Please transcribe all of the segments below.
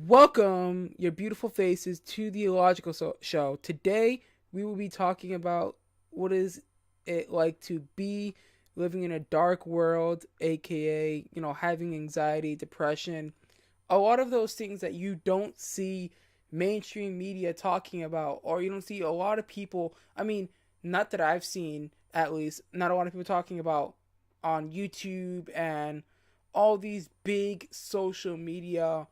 Welcome, your beautiful faces, to the Illogical Show. Today, we will be talking about what is it like to be living in a dark world, aka, having anxiety, depression, a lot of those things that you don't see mainstream media talking about, or you don't see a lot of people. Not that I've seen, at least, not a lot of people talking about on YouTube and all these big social media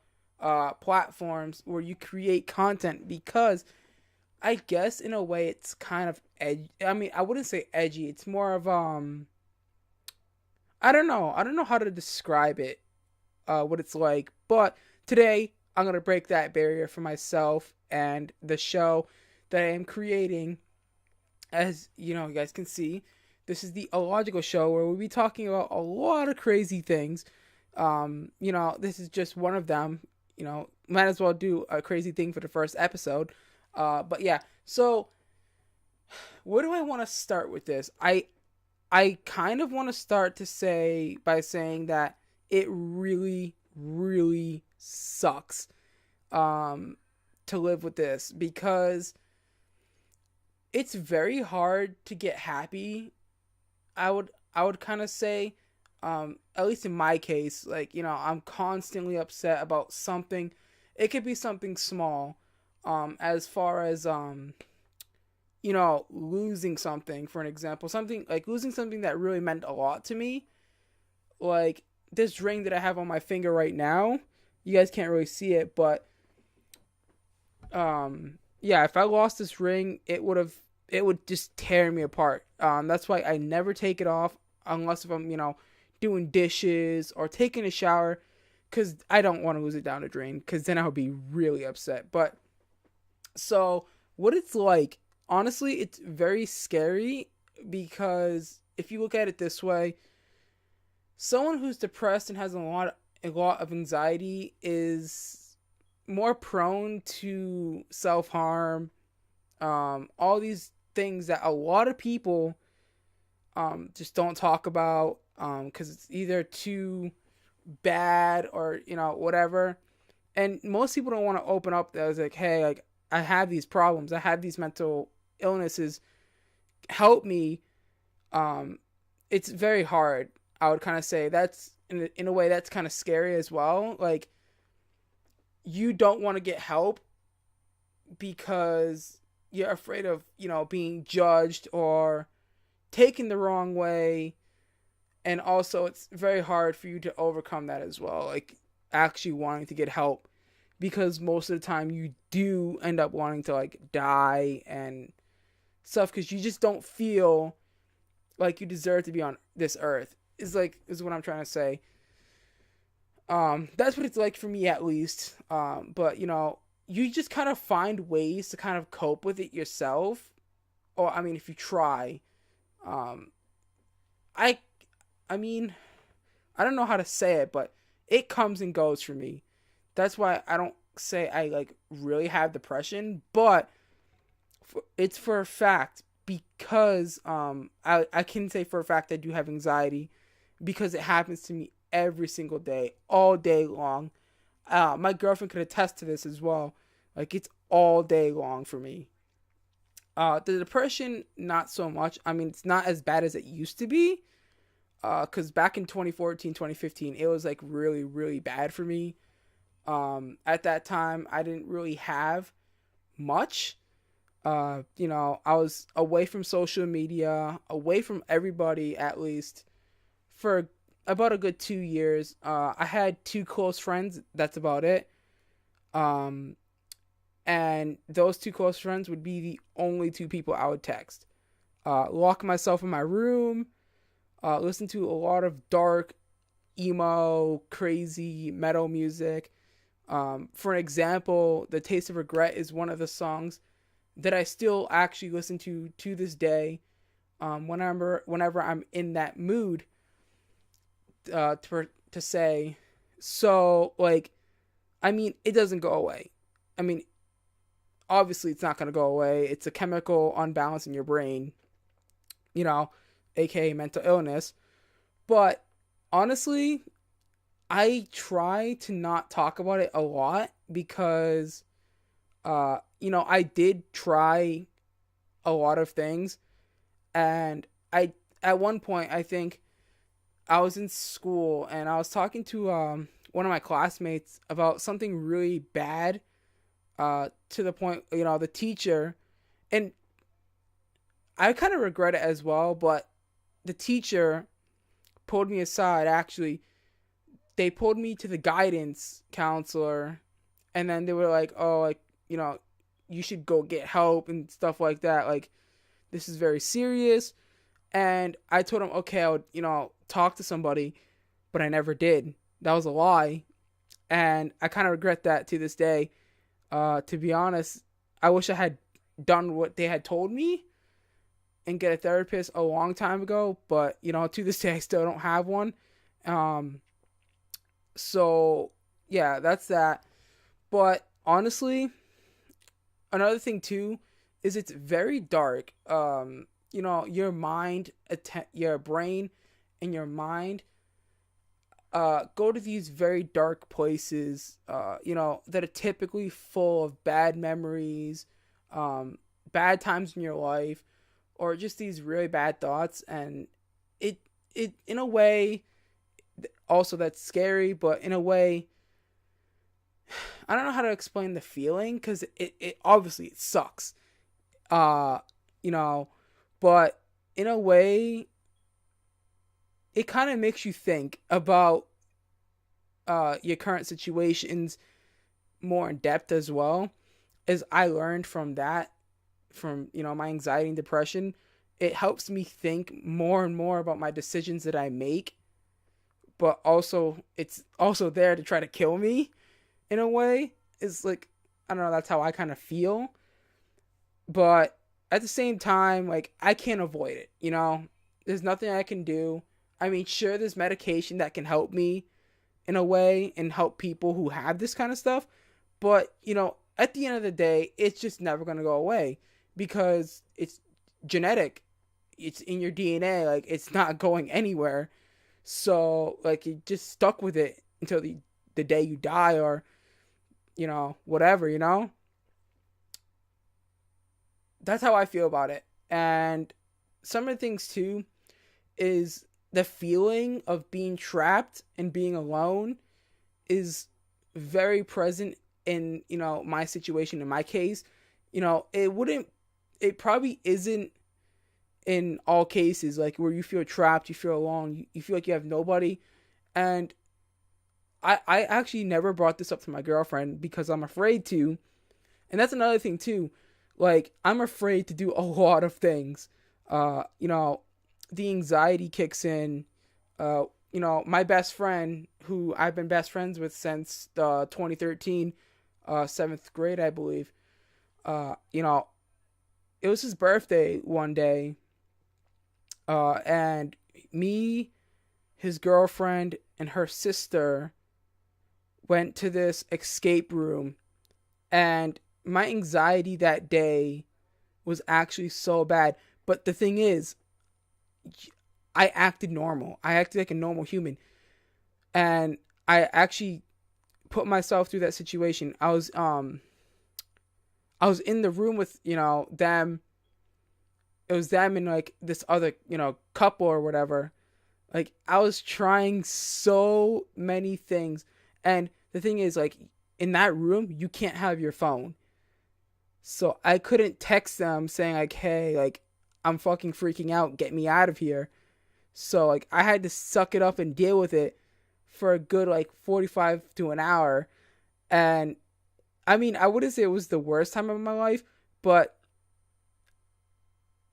platforms where you create content, because I guess in a way it's kind of edgy. I wouldn't say edgy. It's more of I don't know. I don't know how to describe it, what it's like. But today I'm gonna break that barrier for myself and the show that I am creating. As you guys can see, this is the Illogical Show, where we'll be talking about a lot of crazy things. This is just one of them. Might as well do a crazy thing for the first episode. But yeah, so where do I want to start with this? I kind of want to start by saying that it really, really sucks to live with this, because it's very hard to get happy. I would kind of say, at least in my case, like, I'm constantly upset about something. It could be something small, as far as losing something, for an example, something like losing something that really meant a lot to me, like this ring that I have on my finger right now. You guys can't really see it, but yeah, if I lost this ring, it would just tear me apart. That's why I never take it off unless if I'm, doing dishes or taking a shower, because I don't want to lose it down the drain, because then I would be really upset. But so what it's like, honestly, it's very scary, because if you look at it this way, someone who's depressed and has a lot of anxiety is more prone to self-harm, all these things that a lot of people just don't talk about, because it's either too bad or whatever. And most people don't want to open up. That was like, hey, like, I have these problems, I have these mental illnesses, help me. It's very hard. I would kind of say that's in a way that's kind of scary as well. Like, you don't want to get help because you're afraid of being judged or taken the wrong way. And also, it's very hard for you to overcome that as well, like actually wanting to get help, because most of the time you do end up wanting to like die and stuff, because you just don't feel like you deserve to be on this earth, is what I'm trying to say. That's what it's like for me, at least. But you just kind of find ways to kind of cope with it yourself. Or if you try. um I I mean, I don't know how to say it, but it comes and goes for me. That's why I don't say I like really have depression, but it's for a fact, because I can say for a fact I do have anxiety, because it happens to me every single day, all day long. My girlfriend could attest to this as well. Like, it's all day long for me. The depression, not so much. It's not as bad as it used to be. Because back in 2014, 2015, it was like really, really bad for me. At that time, I didn't really have much. I was away from social media, away from everybody, at least for about a good 2 years. I had two close friends. That's about it. Um, and those two close friends would be the only two people I would text. Lock myself in my room, listen to a lot of dark, emo, crazy metal music. For an example, The Taste of Regret is one of the songs that I still actually listen to this day. Whenever I'm in that mood, to say, so like, it doesn't go away. I mean, obviously it's not gonna go away. It's a chemical unbalance in your brain, you know, aka mental illness. But honestly, I try to not talk about it a lot because I did try a lot of things, and I at one point I think I was in school and I was talking to one of my classmates about something really bad, to the point, the teacher, and I kind of regret it as well, but the teacher pulled me aside. Actually, they pulled me to the guidance counselor, and then they were like, "Oh, like, you should go get help and stuff like that. Like, this is very serious." And I told him, "Okay, I would, talk to somebody," but I never did. That was a lie, and I kind of regret that to this day. To be honest, I wish I had done what they had told me and get a therapist a long time ago, but to this day I still don't have one. Um, so yeah, that's that. But honestly, another thing too is it's very dark. Your mind, your brain, and your mind go to these very dark places. That are typically full of bad memories, bad times in your life, or just these really bad thoughts, and it in a way also that's scary, but in a way I don't know how to explain the feeling because it obviously it sucks, uh you know but in a way it kind of makes you think about your current situations more in depth as well. As I learned from that, from my anxiety and depression, it helps me think more and more about my decisions that I make, but also it's also there to try to kill me in a way. It's like, I don't know, that's how I kind of feel. But at the same time, like, I can't avoid it, there's nothing I can do. I mean, sure, there's medication that can help me in a way and help people who have this kind of stuff, but at the end of the day it's just never going to go away because it's genetic. It's in your DNA. Like, it's not going anywhere. So like, you just stuck with it until the day you die, or whatever. That's how I feel about it. And some of the things too is the feeling of being trapped and being alone is very present in my situation. In my case, it probably isn't in all cases, like where you feel trapped, you feel alone, you feel like you have nobody. And I actually never brought this up to my girlfriend because I'm afraid to. And that's another thing too. Like, I'm afraid to do a lot of things. The anxiety kicks in. My best friend, who I've been best friends with since 2013, 7th grade, I believe. It was his birthday one day, and me, his girlfriend, and her sister went to this escape room, and my anxiety that day was actually so bad. But the thing is, I acted normal. I acted like a normal human. And I actually put myself through that situation. I was in the room with, them. It was them and like this other, couple or whatever. Like, I was trying so many things. And the thing is, like, in that room, you can't have your phone. So I couldn't text them saying like, "Hey, like, I'm fucking freaking out. Get me out of here." So like, I had to suck it up and deal with it for a good like 45 to an hour. And I mean, I wouldn't say it was the worst time of my life, but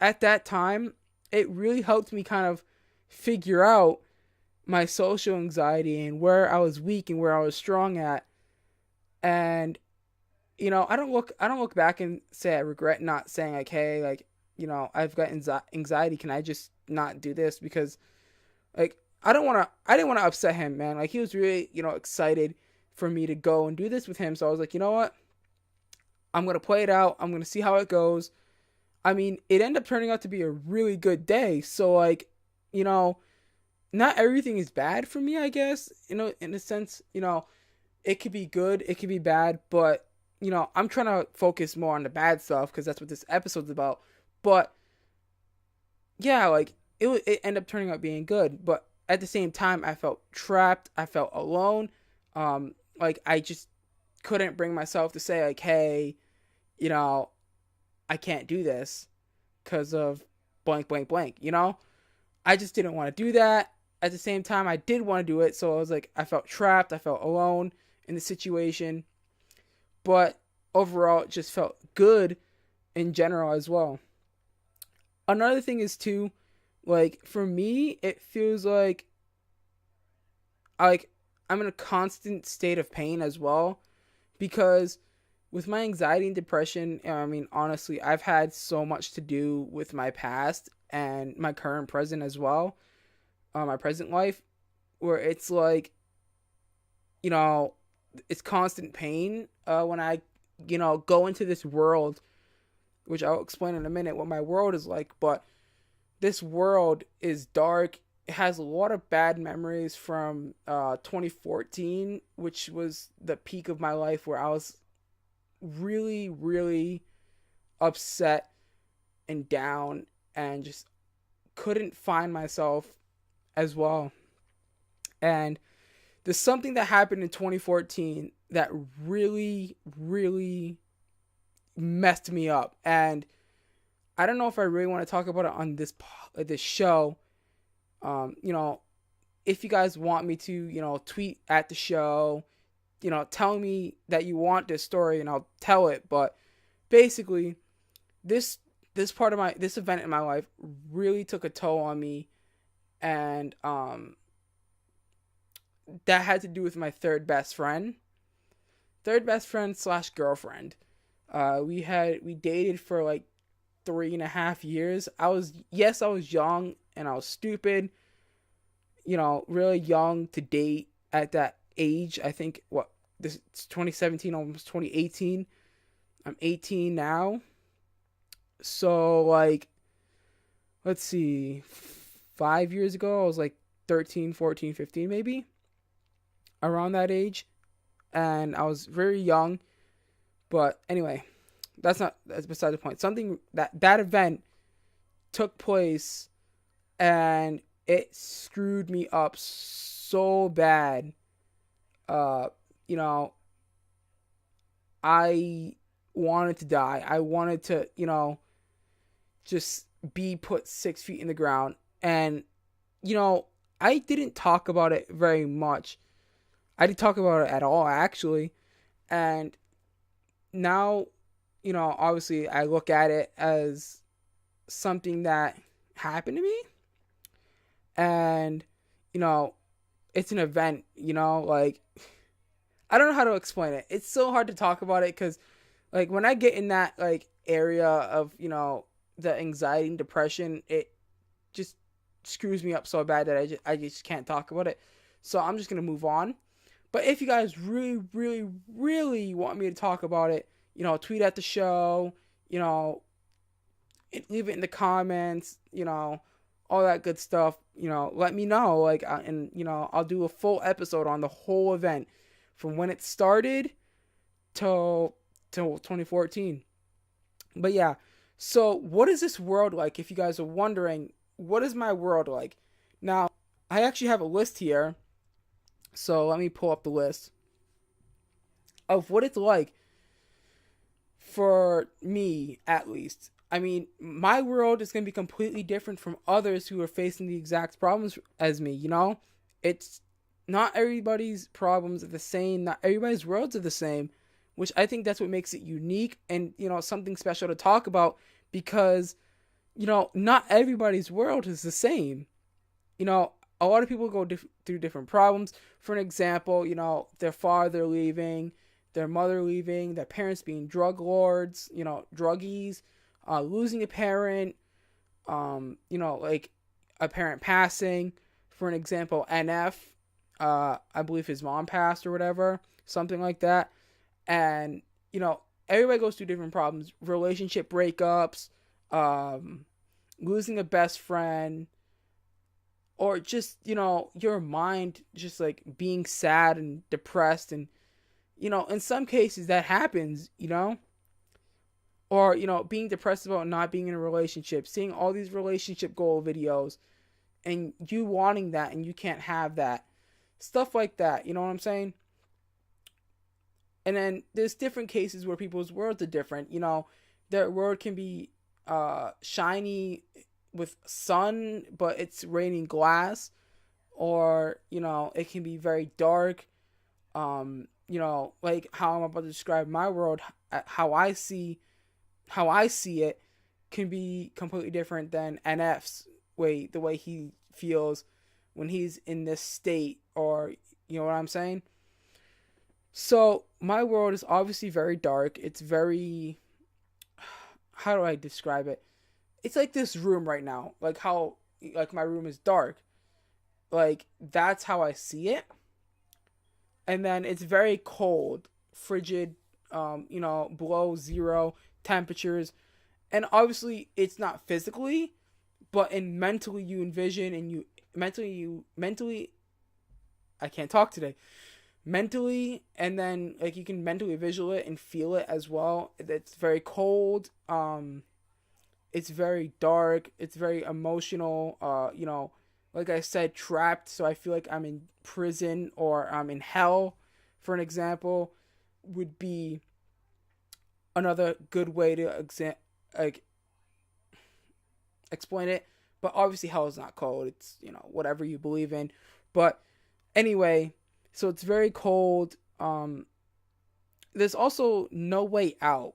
at that time, it really helped me kind of figure out my social anxiety and where I was weak and where I was strong at. And I don't look back and say I regret not saying like, "Hey, like, I've got anxiety. Can I just not do this?" Because like, I didn't want to upset him, man. Like, he was really, excited for me to go and do this with him. So I was like, you know what? I'm going to play it out. I'm going to see how it goes. I mean, it ended up turning out to be a really good day. So like, you know, not everything is bad for me, I guess. In a sense, it could be good, it could be bad, but I'm trying to focus more on the bad stuff because that's what this episode's about. But yeah, like it ended up turning out being good, but at the same time, I felt trapped. I felt alone. Like I just couldn't bring myself to say like, hey, you know, I can't do this because of blank, blank, blank. I just didn't want to do that. At the same time, I did want to do it, so I was like, I felt trapped. I felt alone in the situation, but overall, it just felt good in general as well. Another thing is too, like for me, it feels like I'm in a constant state of pain as well because with my anxiety and depression, I mean honestly, I've had so much to do with my past and my current present as well, my present life, where it's like you know it's constant pain when I go into this world, which I'll explain in a minute what my world is like, but this world is dark. It has a lot of bad memories from 2014, which was the peak of my life where I was really, really upset and down and just couldn't find myself as well. And there's something that happened in 2014 that really, really messed me up. And I don't know if I really want to talk about it on this show. You know, if you guys want me to, tweet at the show, tell me that you want this story and I'll tell it. But basically, this this event in my life really took a toll on me, and that had to do with my third best friend slash girlfriend. We dated for like 3.5 years. I was young and I was stupid, really young to date at that age. I think this it's 2017, almost 2018. I'm 18 now. So like, let's see, 5 years ago, I was like 13, 14, 15 maybe, around that age. And I was very young. But anyway, that's beside the point. Something that event took place and it screwed me up so bad. Uh, you know, I wanted to die. I wanted to, just be put 6 feet in the ground. And, you know, I didn't talk about it very much. I didn't talk about it at all, actually. And now, obviously I look at it as something that happened to me. And, you know, it's an event, like, I don't know how to explain it. It's so hard to talk about it because, like, when I get in that, like, area of, the anxiety and depression, it just screws me up so bad that I just can't talk about it. So I'm just going to move on. But if you guys really, really, really want me to talk about it, tweet at the show, leave it in the comments, all that good stuff, let me know. Like, and, I'll do a full episode on the whole event from when it started till 2014. But yeah, so what is this world like? If you guys are wondering, what is my world like? Now, I actually have a list here. So let me pull up the list of what it's like for me, at least. I mean, my world is going to be completely different from others who are facing the exact problems as me, It's not everybody's problems are the same. Not everybody's worlds are the same, which I think that's what makes it unique and, something special to talk about because, not everybody's world is the same. A lot of people go through different problems. For an example, their father leaving, their mother leaving, their parents being drug lords, druggies, losing a parent, like a parent passing. For an example, NF, I believe his mom passed or whatever, something like that. And, everybody goes through different problems. Relationship breakups, losing a best friend, or just, your mind just like being sad and depressed. And, in some cases that happens, or, being depressed about not being in a relationship, seeing all these relationship goal videos and you wanting that and you can't have that. Stuff like that, you know what I'm saying? And then there's different cases where people's worlds are different. Their world can be shiny with sun, but it's raining glass, or it can be very dark. Like how I'm about to describe my world, how I see it can be completely different than NF's way, the way he feels when he's in this state, or you know what I'm saying? So my world is obviously very dark. It's very, how do I describe it? It's like this room right now, like how, like my room is dark. Like that's how I see it. And then it's very cold, frigid, below zero temperatures. And obviously it's not physically, but in mentally you envision, and you mentally I can't talk today. Mentally, and then like you can mentally visual it and feel it as well. It's very cold. It's very dark. It's very emotional. Like I said, trapped. So I feel like I'm in prison or I'm in hell, for an example, would be another good way to like explain it. But obviously, hell is not cold. It's whatever you believe in. But anyway, so it's very cold. There's also no way out.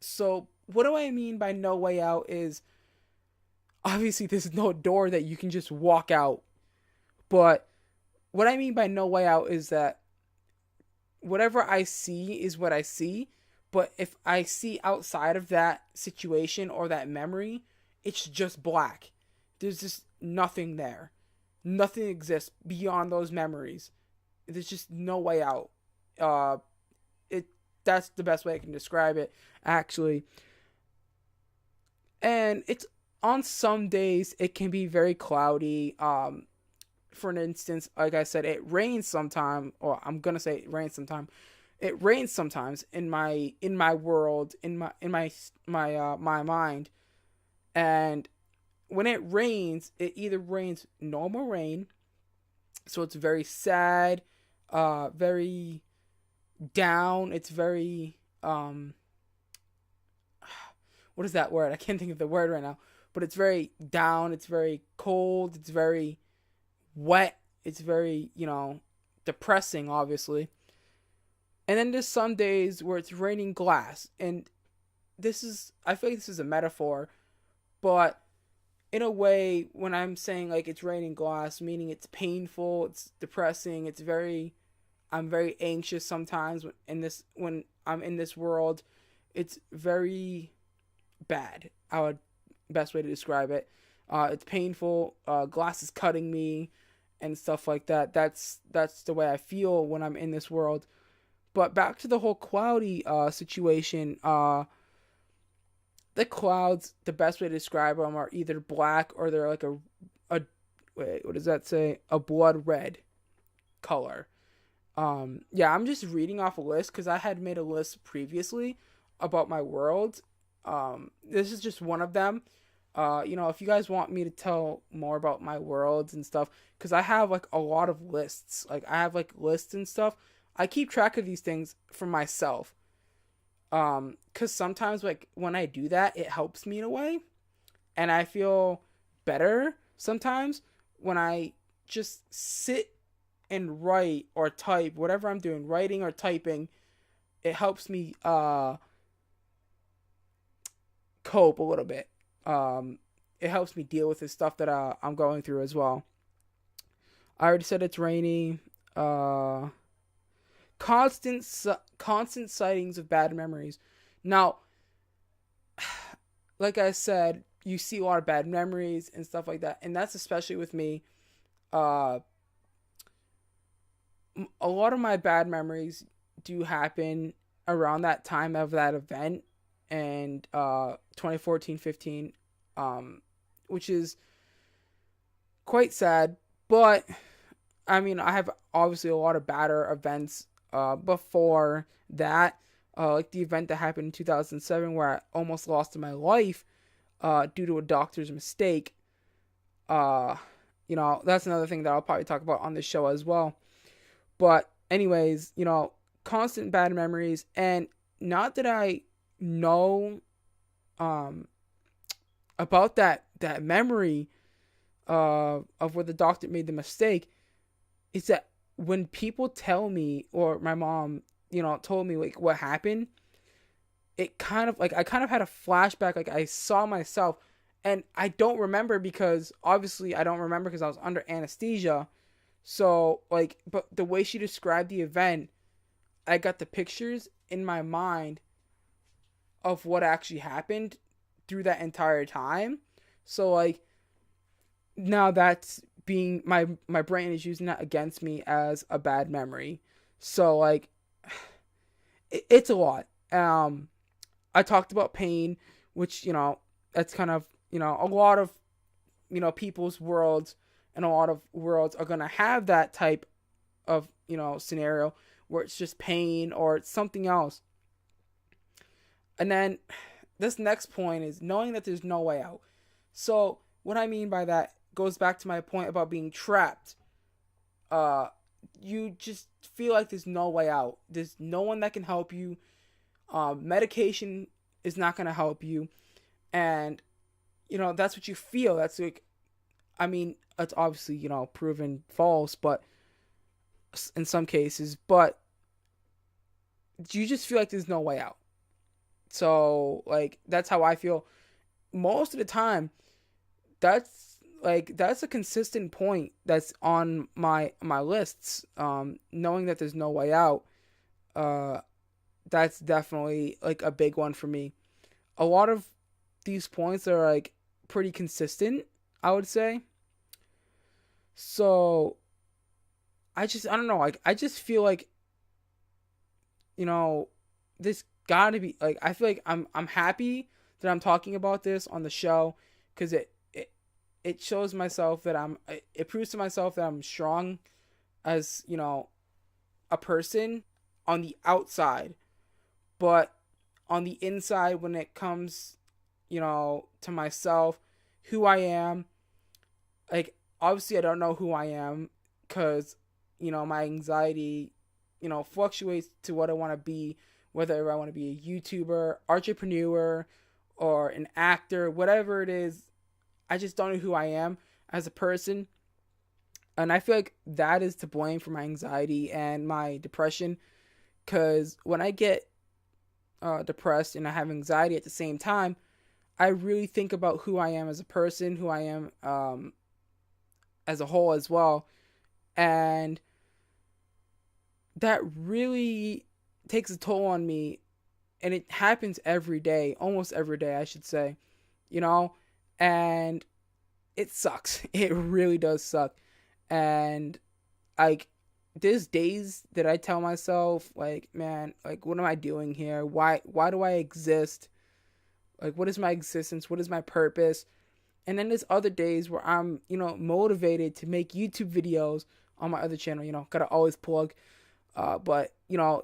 So what do I mean by no way out is obviously there's no door that you can just walk out. But what I mean by no way out is that whatever I see is what I see. But if I see outside of that situation or that memory, it's just black. There's just nothing there. Nothing exists beyond those memories. There's just no way out. Uh, it That's the best way I can describe it, actually. And it's on some days it can be very cloudy. For an instance, like I said, it rains sometime, or I'm gonna say it rains sometime. It rains sometimes in my world, in my mind. And when it rains, it either rains normal rain, so it's very sad, very down. It's very what is that word? I can't think of the word right now. But it's very down. It's very cold. It's very wet. It's very depressing, obviously. And then there's some days where it's raining glass, and I feel like this is a metaphor, but in a way, when I'm saying like it's raining glass, meaning it's painful, it's depressing, I'm very anxious sometimes when I'm in this world. It's very bad. Best way to describe it. It's painful. Glass is cutting me, and stuff like that. That's the way I feel when I'm in this world. But back to the whole cloudy situation. The clouds, the best way to describe them are either black, or they're like a wait, what does that say? A blood red color. Yeah, I'm just reading off a list because I had made a list previously about my world. This is just one of them. If you guys want me to tell more about my worlds and stuff, because I have like a lot of lists. Like I have like lists and stuff. I keep track of these things for myself. Because sometimes like when I do that, it helps me in a way, and I feel better sometimes when I just sit and write or type whatever I'm doing, writing or typing. It helps me cope a little bit. It helps me deal with the stuff that I'm going through as well. I already said it's rainy. Uh, constant sightings of bad memories. Now, like I said, you see a lot of bad memories and stuff like that, and that's especially with me. Uh, a lot of my bad memories do happen around that time of that event, and 2014-15, which is quite sad. But I mean, I have obviously a lot of badder events before that. Like the event that happened in 2007 where I almost lost my life due to a doctor's mistake. Uh, that's another thing that I'll probably talk about on this show as well. But anyways, constant bad memories, and not that I know um about that memory of where the doctor made the mistake, is that when people tell me, or my mom, told me like what happened, it kind of like I kind of had a flashback, like I saw myself, and I don't remember because obviously I don't remember because I was under anesthesia. So like, but the way she described the event, I got the pictures in my mind of what actually happened through that entire time. So like now that's being my brain is using that against me as a bad memory. So like it's a lot. I talked about pain, which that's kind of a lot of people's worlds, and a lot of worlds are gonna have that type of scenario where it's just pain or it's something else. And then this next point is knowing that there's no way out. So what I mean by that goes back to my point about being trapped. Uh, you just feel like there's no way out. There's no one that can help you. Medication is not gonna help you, and that's what you feel. That's like, I mean, it's obviously proven false, but in some cases, but you just feel like there's no way out. So like that's how I feel most of the time. That's a consistent point that's on my lists. Knowing that there's no way out, uh that's definitely like a big one for me. A lot of these points are like pretty consistent, I would say. So I don't know, like I just feel like you know this gotta be like, I feel like I'm happy that I'm talking about this on the show, because it shows myself that it proves to myself that I'm strong as a person on the outside, but on the inside, when it comes to myself, who I am, like obviously I don't know who I am, because my anxiety fluctuates to what I want to be, whether I want to be a YouTuber, entrepreneur, or an actor, whatever it is. I just don't know who I am as a person. And I feel like that is to blame for my anxiety and my depression. Because when I get depressed and I have anxiety at the same time, I really think about who I am as a person, who I am as a whole as well. And that really takes a toll on me. And it happens every day, almost every day, I should say. And it sucks. It really does suck. And like there's days that I tell myself like, man, like what am I doing here? Why do I exist? Like what is my existence? What is my purpose? And then there's other days where I'm, motivated to make YouTube videos on my other channel, gotta always plug. But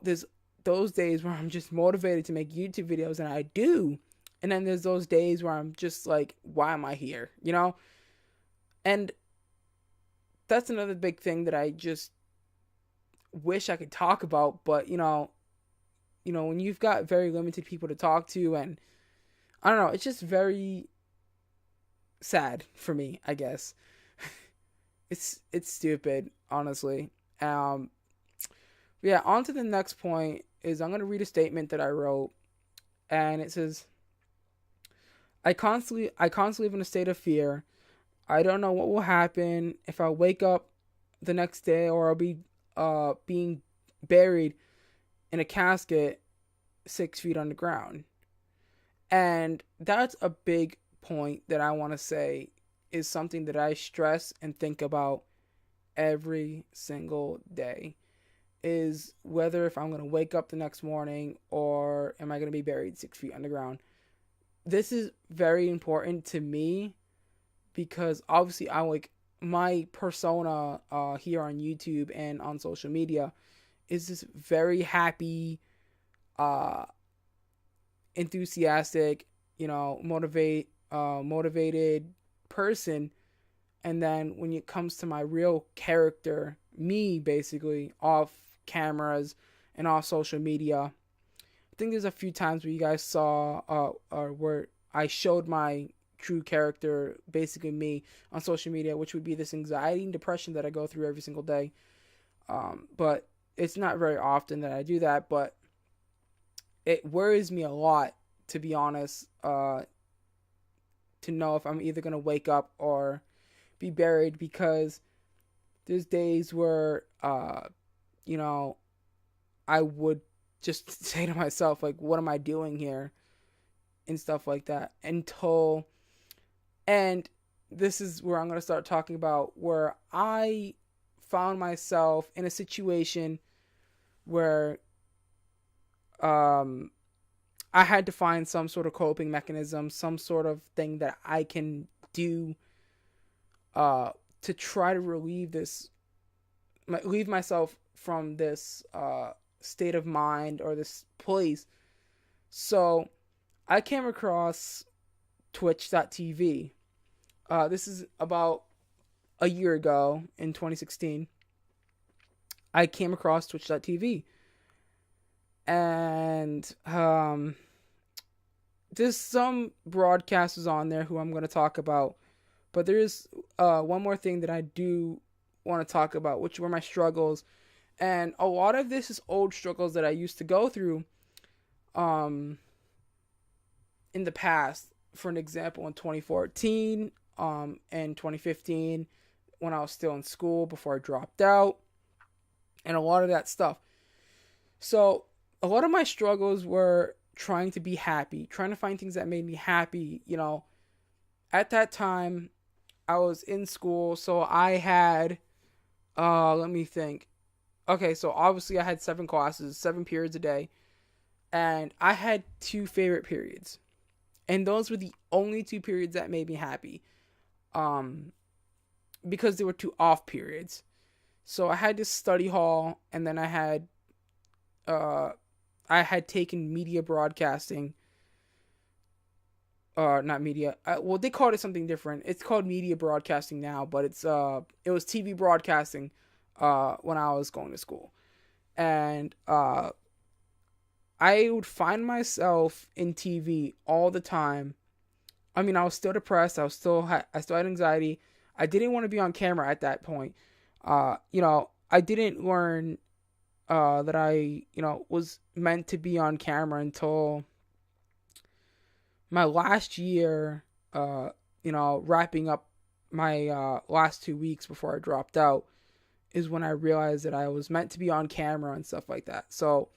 there's those days where I'm just motivated to make YouTube videos, and I do. And then there's those days where I'm just like, why am I here? And that's another big thing that I just wish I could talk about. But, when you've got very limited people to talk to, and I don't know, it's just very sad for me, I guess. It's stupid, honestly. Yeah, on to the next point is I'm going to read a statement that I wrote, and it says, I constantly live in a state of fear. I don't know what will happen if I wake up the next day, or I'll be being buried in a casket 6 feet underground. And that's a big point that I want to say is something that I stress and think about every single day, is whether if I'm going to wake up the next morning or am I going to be buried 6 feet underground. This is very important to me because obviously my persona here on YouTube and on social media is this very happy, uh, enthusiastic, motivated person. And then when it comes to my real character, me basically, off cameras and off social media, I think there's a few times where you guys saw, where I showed my true character, basically me, on social media, which would be this anxiety and depression that I go through every single day. But it's not very often that I do that, but it worries me a lot, to be honest, to know if I'm either going to wake up or be buried, because there's days where, you know, I would just say to myself, like, what am I doing here? And stuff like that. And this is where I'm going to start talking about where I found myself in a situation where, I had to find some sort of coping mechanism, some sort of thing that I can do, to try to relieve myself from this, state of mind or this place. So I came across Twitch.tv. This is about a year ago, in 2016. I came across Twitch.tv. And there's some broadcasters on there who I'm going to talk about. But there's one more thing that I do want to talk about, which were my struggles. And a lot of this is old struggles that I used to go through in the past. For an example, in 2014 and 2015, when I was still in school before I dropped out, and a lot of that stuff. So a lot of my struggles were trying to be happy, trying to find things that made me happy. At that time, I was in school, so I had, let me think. Okay, so obviously I had 7 classes, 7 periods a day, and I had 2 favorite periods. And those were the only 2 periods that made me happy, because they were 2 off periods. So I had this study hall, and then I had taken media broadcasting. Not media. Well, they called it something different. It's called media broadcasting now, but it was TV broadcasting when I was going to school. And I would find myself in TV all the time. I mean, I was still depressed. I still had anxiety. I didn't want to be on camera at that point. I didn't learn that I, was meant to be on camera until my last year, wrapping up my last 2 weeks before I dropped out, is when I realized that I was meant to be on camera and stuff like that. So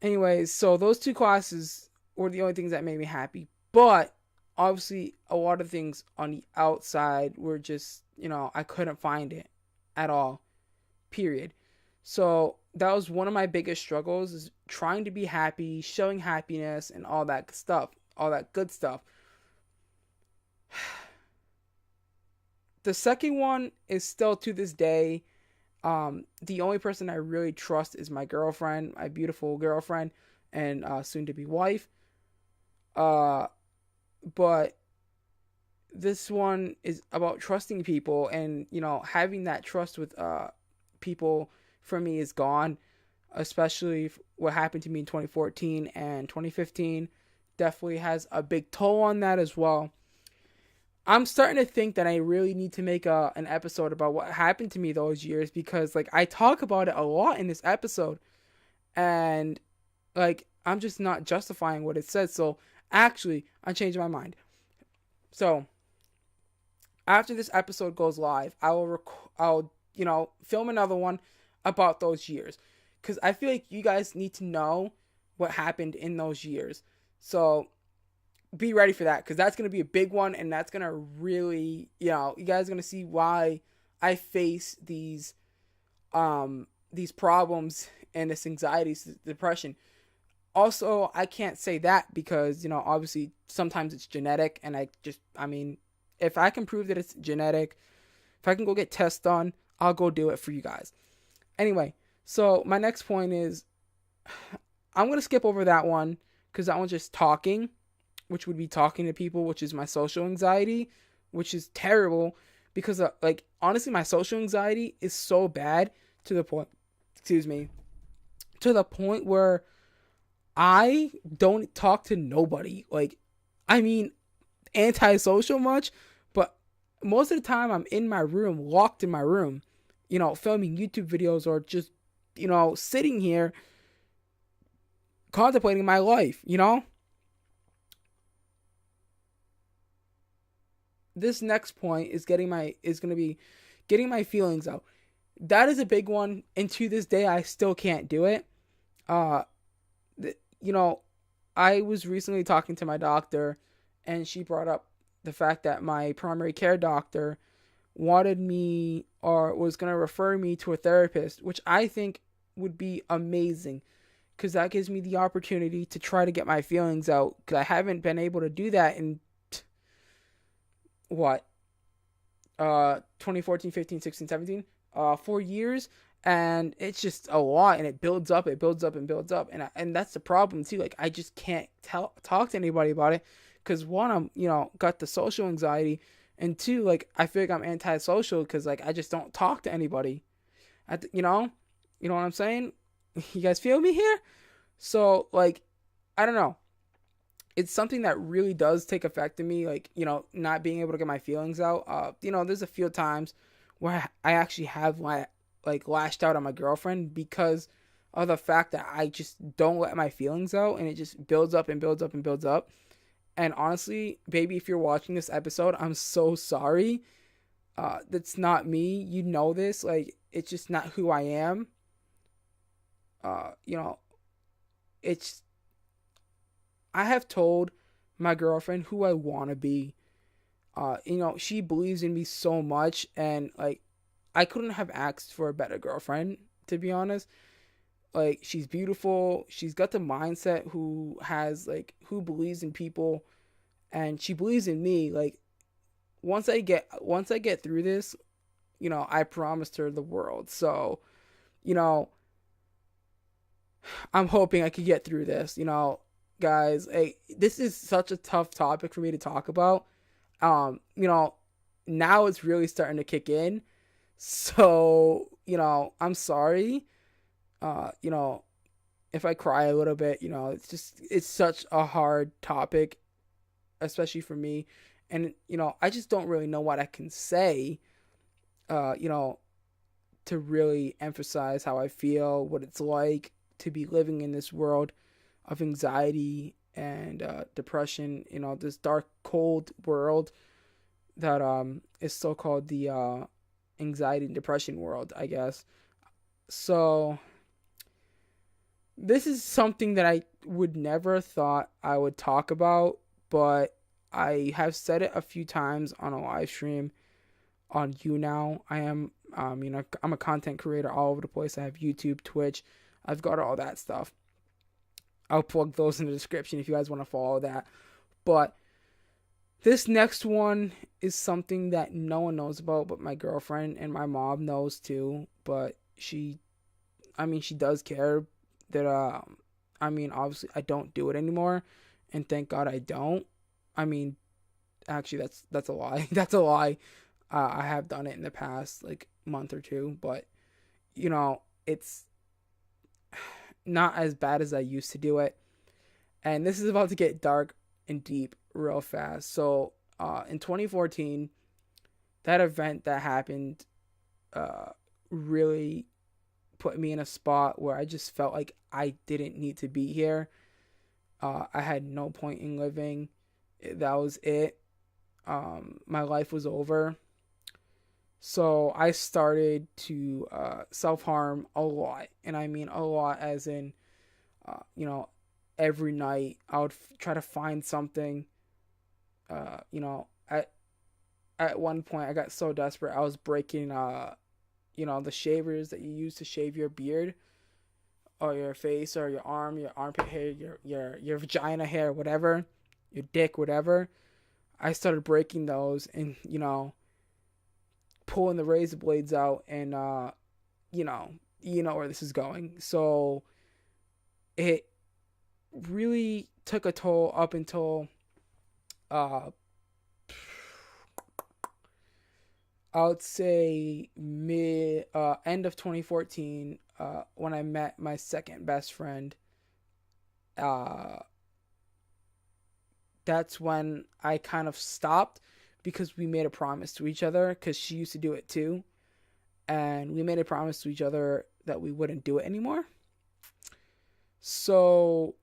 anyways, so those 2 classes were the only things that made me happy. But obviously a lot of things on the outside were just, I couldn't find it at all, period. So that was one of my biggest struggles, is trying to be happy, showing happiness, and all that stuff, all that good stuff. The second one is still to this day, the only person I really trust is my girlfriend, my beautiful girlfriend, and soon to be wife. But this one is about trusting people, and having that trust with people for me is gone, especially what happened to me in 2014 and 2015 definitely has a big toll on that as well. I'm starting to think that I really need to make an episode about what happened to me those years, because I talk about it a lot in this episode, and I'm just not justifying what it says. So actually, I changed my mind. So after this episode goes live, I'll film another one about those years, because I feel like you guys need to know what happened in those years. So be ready for that, because that's going to be a big one, and that's going to really, you guys are going to see why I face these problems and this anxiety, this depression. Also, I can't say that because, obviously sometimes it's genetic, and If I can prove that it's genetic, if I can go get tests done, I'll go do it for you guys. Anyway, so my next point is I'm going to skip over that one because that one's just talking, which would be talking to people, which is my social anxiety, which is terrible because, like, honestly, my social anxiety is so bad to the point, excuse me, to the point where I don't talk to nobody. Like, I mean, antisocial much, but most of the time I'm in my room, locked in my room, filming YouTube videos or just, sitting here contemplating my life. This next point is going to be getting my feelings out. That is a big one, and to this day I still can't do it. Uh you know, I was recently talking to my doctor, and she brought up the fact that my primary care doctor wanted me or was going to refer me to a therapist, which I think would be amazing because that gives me the opportunity to try to get my feelings out because I haven't been able to do that in what 2014, 15, 16, 17, 4 years, and it's just a lot, and it builds up, it builds up and builds up, and that's the problem too. Like, I just can't talk to anybody about it because one, I'm got the social anxiety, and two, like, I feel like I'm antisocial because, like, I just don't talk to anybody. You know what I'm saying? You guys feel me here? So, like, I don't know. It's something that really does take effect in me, like, not being able to get my feelings out. There's a few times where I actually have like lashed out on my girlfriend because of the fact that I just don't let my feelings out, and it just builds up and builds up and builds up. And honestly, baby, if you're watching this episode, I'm so sorry. That's not me. You know this. Like, it's just not who I am. Uh, you know, it's I have told my girlfriend who I want to be. She believes in me so much, and, like, I couldn't have asked for a better girlfriend, to be honest. Like, she's beautiful. She's got the mindset who believes in people, and she believes in me. Like, once I get through this, I promised her the world. So, you know, I'm hoping I could get through this, guys. Hey, this is such a tough topic for me to talk about. Um, you know, Now it's really starting to kick in. So, I'm sorry. Uh, you know, if I cry a little bit, it's such a hard topic, especially for me. And, I just don't really know what I can say, uh, you know, to really emphasize how I feel, what it's like to be living in this world of anxiety and depression, this dark, cold world that is so called the anxiety and depression world, I guess. So this is something that I would never thought I would talk about, but I have said it a few times on a live stream on YouNow. I'm a content creator all over the place. I have YouTube, Twitch. I've got all that stuff. I'll plug those in the description if you guys want to follow that. But this next one is something that no one knows about, but my girlfriend and my mom knows too. But she does care that, obviously I don't do it anymore. And thank God I don't. I mean, actually, that's a lie. That's a lie. I have done it in the past, like, month or two, but, it's not as bad as I used to do it. And this is about to get dark and deep real fast. So, in 2014, that event that happened, really put me in a spot where I just felt like I didn't need to be here. I had no point in living. That was it. My life was over. So I started to self-harm a lot. And I mean a lot as in, every night I would try to find something. Uh, you know, at, at one point I got so desperate I was breaking, the shavers that you use to shave your beard or your face or your arm, your armpit hair, your vagina hair, whatever, your dick, whatever. I started breaking those and, pulling the razor blades out, and you know, where this is going. So it really took a toll up until uh I would say mid end of 2014, when I met my second best friend. uh that's when I kind of stopped, because we made a promise to each other, because she used to do it too, and we made a promise to each other that we wouldn't do it anymore. So,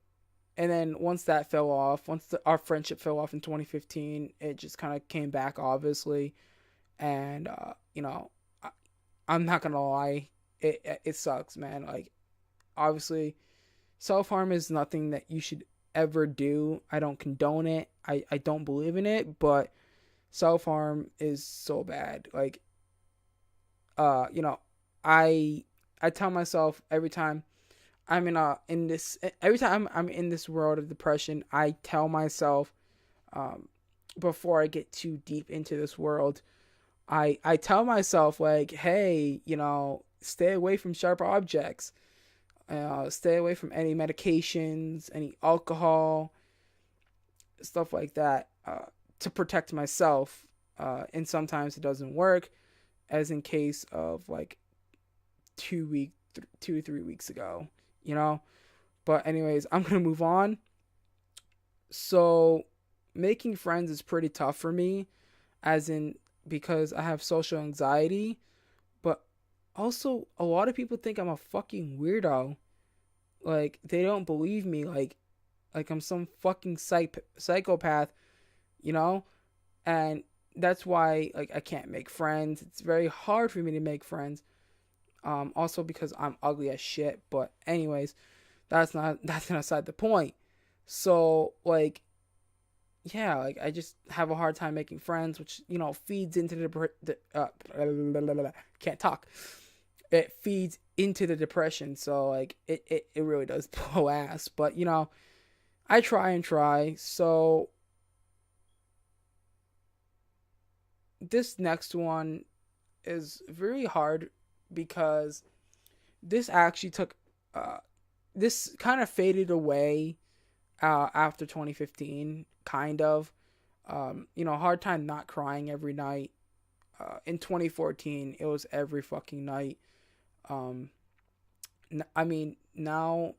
and then once that fell off, our friendship fell off in 2015, it just kind of came back, obviously. And I, I'm not gonna lie, it sucks, man. Like, obviously, self harm is nothing that you should ever do. I don't condone it. I don't believe in it, but self harm is so bad. Like, uh, you know, I I tell myself every time every time I'm in this world of depression, I tell myself, um, before I get too deep into this world, I tell myself, like, hey, stay away from sharp objects, stay away from any medications, any alcohol, stuff like that, to protect myself. And sometimes it doesn't work, as in case of like 2 or 3 weeks ago, you know. But anyways, I'm gonna move on. So making friends is pretty tough for me, as in, because I have social anxiety, but also a lot of people think I'm a fucking weirdo. Like, they don't believe me, like I'm some fucking psychopath, you know? And that's why, like, I can't make friends. It's very hard for me to make friends. Also because I'm ugly as shit, but anyways, that's not aside the point. So, like, yeah, like, I just have a hard time making friends, which, feeds into can't talk. It feeds into the depression. So, like, it really does blow ass. But, I try and try. So this next one is very hard, because this actually took this kind of faded away after 2015, kind of. Hard time not crying every night. In 2014, it was every fucking night. Um, I mean, now,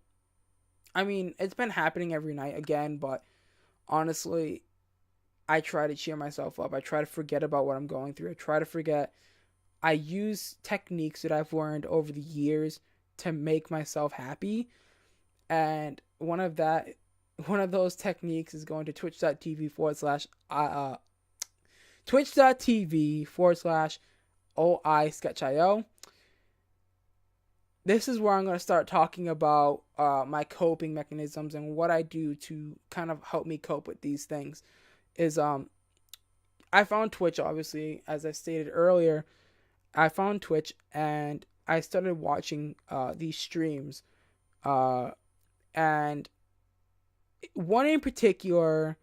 it's been happening every night again, but honestly, I try to cheer myself up. I try to forget about what I'm going through. I try to forget. I use techniques that I've learned over the years to make myself happy. And one of those techniques is going to twitch.tv oi sketchio. This is where I'm going to start talking about my coping mechanisms and what I do to kind of help me cope with these things. Is I found Twitch, obviously, as I stated earlier. I found Twitch and I started watching these streams. And one in particular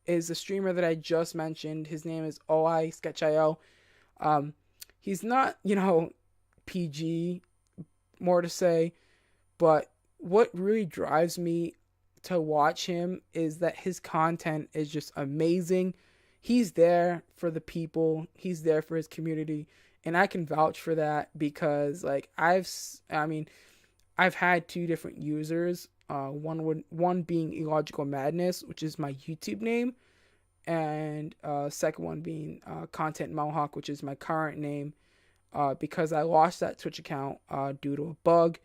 is the streamer that I just mentioned. His name is oi sketchio. He's not, PG, more to say, but what really drives me to watch him is that his content is just amazing. He's there for the people, he's there for his community, and I can vouch for that, because, like, I've had two different users. One being Illogical Madness, which is my YouTube name, and second one being Content Mohawk, which is my current name. Because I lost that Twitch account due to a bug,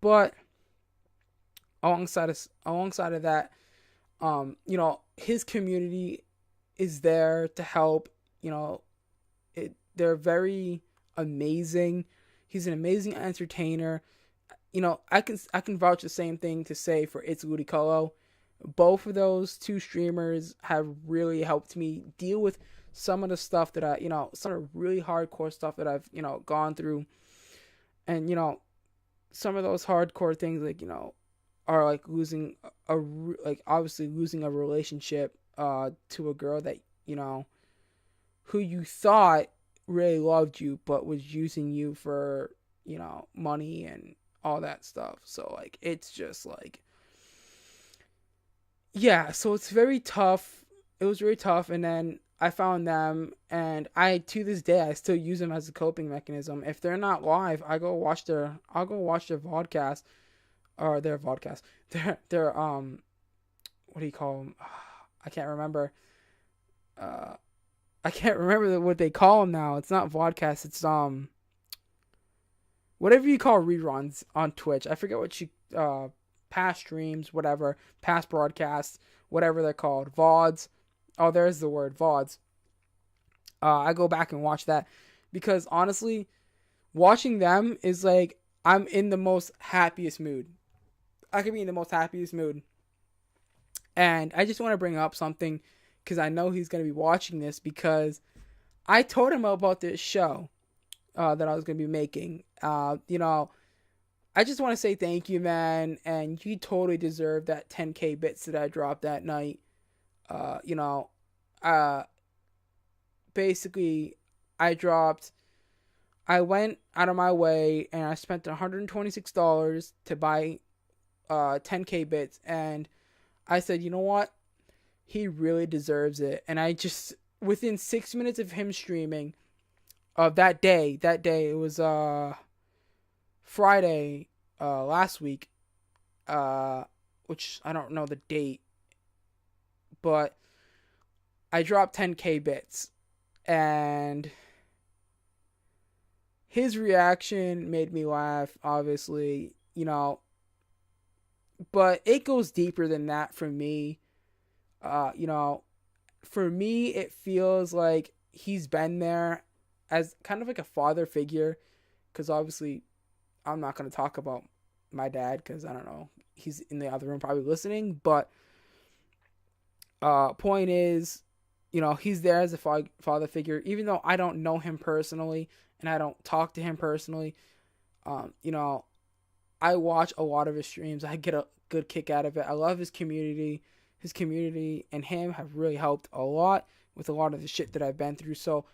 but alongside of that, his community is there to help. They're very amazing. He's an amazing entertainer. I can vouch the same thing to say for It's Illogical. Both of those two streamers have really helped me deal with some of the stuff that some of the really hardcore stuff that I've, gone through. And, some of those hardcore things, like, are like obviously losing a relationship to a girl that you know, who you thought really loved you but was using you for, money and all that stuff. So like it's just like, yeah, so it's very tough. It was very tough, and then I found them, and I to this day I still use them as a coping mechanism. If they're not live, I'll go watch their vodcast or their vodcast. Their what do you call them? I can't remember. Uh, I can't remember what they call them now. It's not vodcast. It's whatever you call reruns on Twitch. I forget what you past streams, whatever, past broadcasts, whatever they're called, VODs. Oh, there's the word VODs. I go back and watch that because honestly, watching them is like I'm in the most happiest mood. I could be in the most happiest mood, and I just want to bring up something because I know he's gonna be watching this because I told him about this show that I was gonna be making. I just want to say thank you, man, and you totally deserve that 10K bits that I dropped that night. Uh, you know, uh, Basically, I dropped. I went out of my way and I spent $126 to buy 10K bits, and I said, you know what? He really deserves it. And I just within 6 minutes of him streaming, that day it was Friday last week, uh which I don't know the date, but I dropped 10K bits, and his reaction made me laugh, obviously, but it goes deeper than that for me. For me it feels like he's been there as kind of like a father figure, because obviously I'm not going to talk about my dad because I don't know, he's in the other room probably listening, but point is, he's there as a father figure, even though I don't know him personally and I don't talk to him personally. um, you know I watch a lot of his streams. I get a good kick out of it. I love his community. His community and him have really helped a lot with a lot of the shit that I've been through. So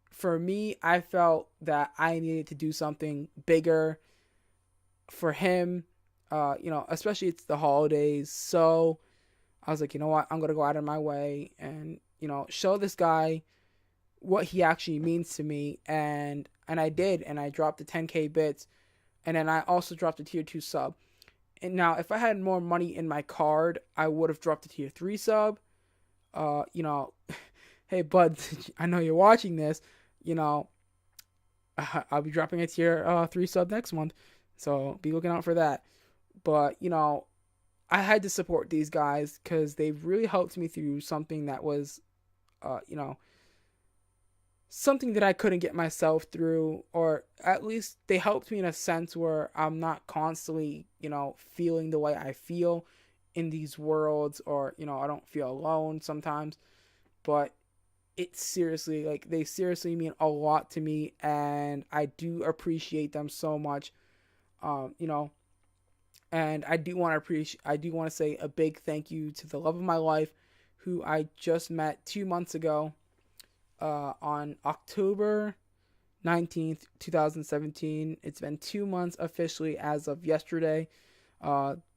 for me, I felt that I needed to do something bigger for him. Especially it's the holidays. So I was like, you know what? I'm gonna go out of my way and show this guy what he actually means to me. And I did, and I dropped the 10K bits, and then I also dropped a tier 2 sub. And now, if I had more money in my card, I would have dropped a tier 3 sub. Uh, you know, hey bud, I know you're watching this. You know, I'll be dropping a tier 3 sub next month, so be looking out for that. But I had to support these guys because they've really helped me through something that was, uh, you know, something that I couldn't get myself through, or at least they helped me in a sense where I'm not constantly, feeling the way I feel in these worlds, or, I don't feel alone sometimes. But it's seriously, like, they seriously mean a lot to me, and I do appreciate them so much. Um, you know, and I do want to say a big thank you to the love of my life, who I just met 2 months ago, on October 19th, 2017. It's been 2 months officially as of yesterday,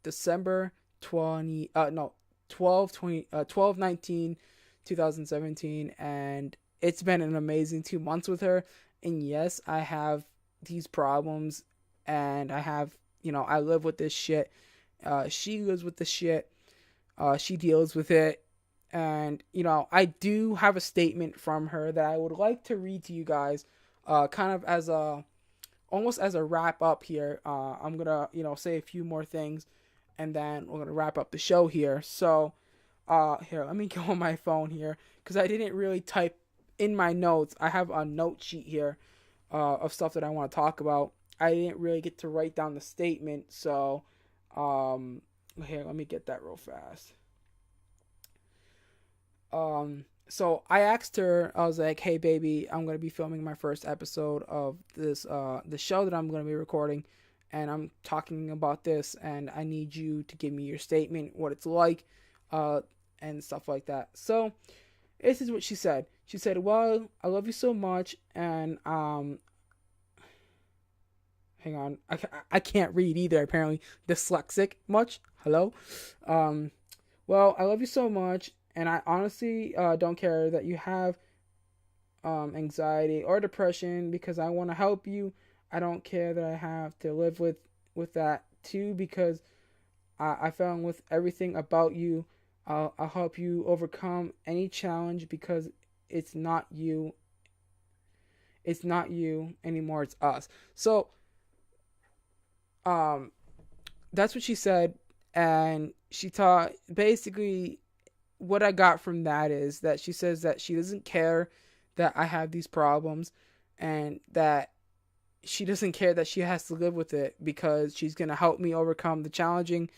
December 20, no, 19 2017. And it's been an amazing 2 months with her. And yes, I have these problems, and I live with this shit. She lives with the shit. She deals with it. And, I do have a statement from her that I would like to read to you guys, kind of as almost as a wrap up here. I'm going to, say a few more things, and then we're going to wrap up the show here. So, here, let me go on my phone here, because I didn't really type in my notes. I have a note sheet here, of stuff that I want to talk about. I didn't really get to write down the statement, so, here, let me get that real fast. So I asked her, I was like, hey baby, I'm going to be filming my first episode of this, the show that I'm going to be recording, and I'm talking about this, and I need you to give me your statement, what it's like, and stuff like that. So This is what she said. She said, "Well, I love you so much, and hang on, I can't read either. Apparently, dyslexic much. Hello, um, well, I love you so much, and I honestly don't care that you have anxiety or depression because I want to help you. I don't care that I have to live with that too because I fell in with everything about you. I'll help you overcome any challenge because it's not you. It's not you anymore. It's us." So um, that's what she said, and she taught basically what I got from that is that she says that she doesn't care that I have these problems and that she doesn't care that she has to live with it because she's going to help me overcome the challenging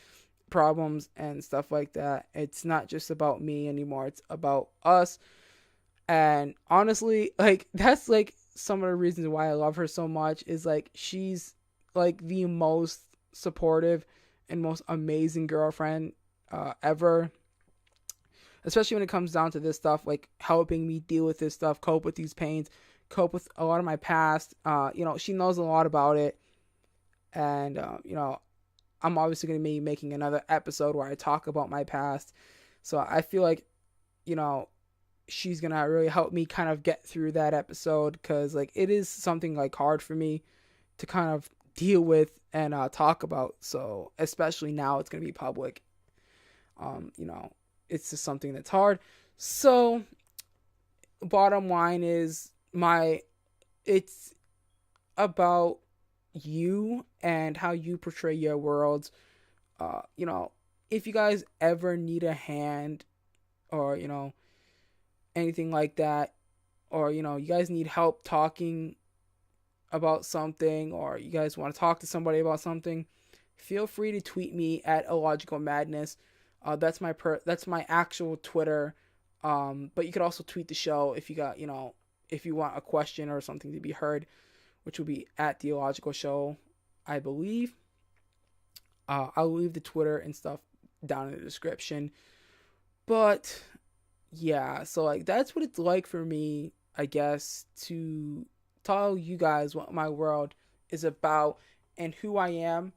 problems and stuff like that. It's not just about me anymore. It's about us. And honestly, like that's like some of the reasons why I love her so much is like she's like the most supportive and most amazing girlfriend ever, especially when it comes down to this stuff, like helping me deal with this stuff, cope with these pains, cope with a lot of my past. She knows a lot about it, and I'm obviously going to be making another episode where I talk about my past. So I feel like, you know, she's going to really help me kind of get through that episode because, like, it is something, like, hard for me to kind of deal with and talk about. So, especially now it's going to be public. Um, you know, it's just something that's hard. So, bottom line is it's about you and how you portray your worlds. Uh, you know, if you guys ever need a hand or, anything like that, or, you guys need help talking about something, or you guys want to talk to somebody about something, feel free to tweet me at Illogical Madness. That's my actual Twitter. But you could also tweet the show if you got, if you want a question or something to be heard, which will be at the Illogical Show, I believe. I'll leave the Twitter and stuff down in the description. But yeah, so like that's what it's like for me, I guess, to tell you guys what my world is about and who I am.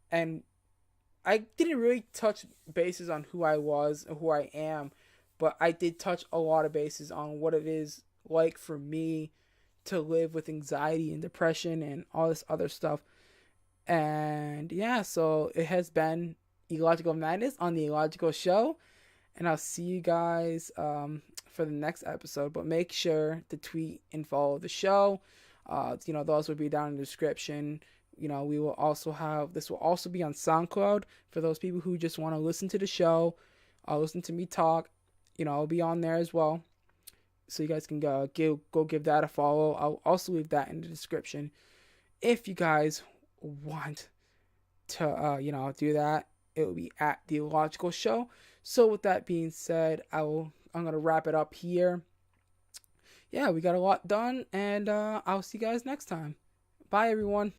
And I didn't really touch bases on who I was and who I am, but I did touch a lot of bases on what it is like for me to live with anxiety and depression and all this other stuff. And yeah, so it has been Illogical Madness on the Illogical Show. And I'll see you guys for the next episode. But make sure to tweet and follow the show. Those will be down in the description. We will also have this will also be on SoundCloud for those people who just want to listen to the show, listen to me talk. I'll be on there as well, so you guys can go give that a follow. I'll also leave that in the description if you guys want to do that. It will be at the Illogical Show. So with that being said, I'm gonna wrap it up here. Yeah, we got a lot done, and I'll see you guys next time. Bye, everyone.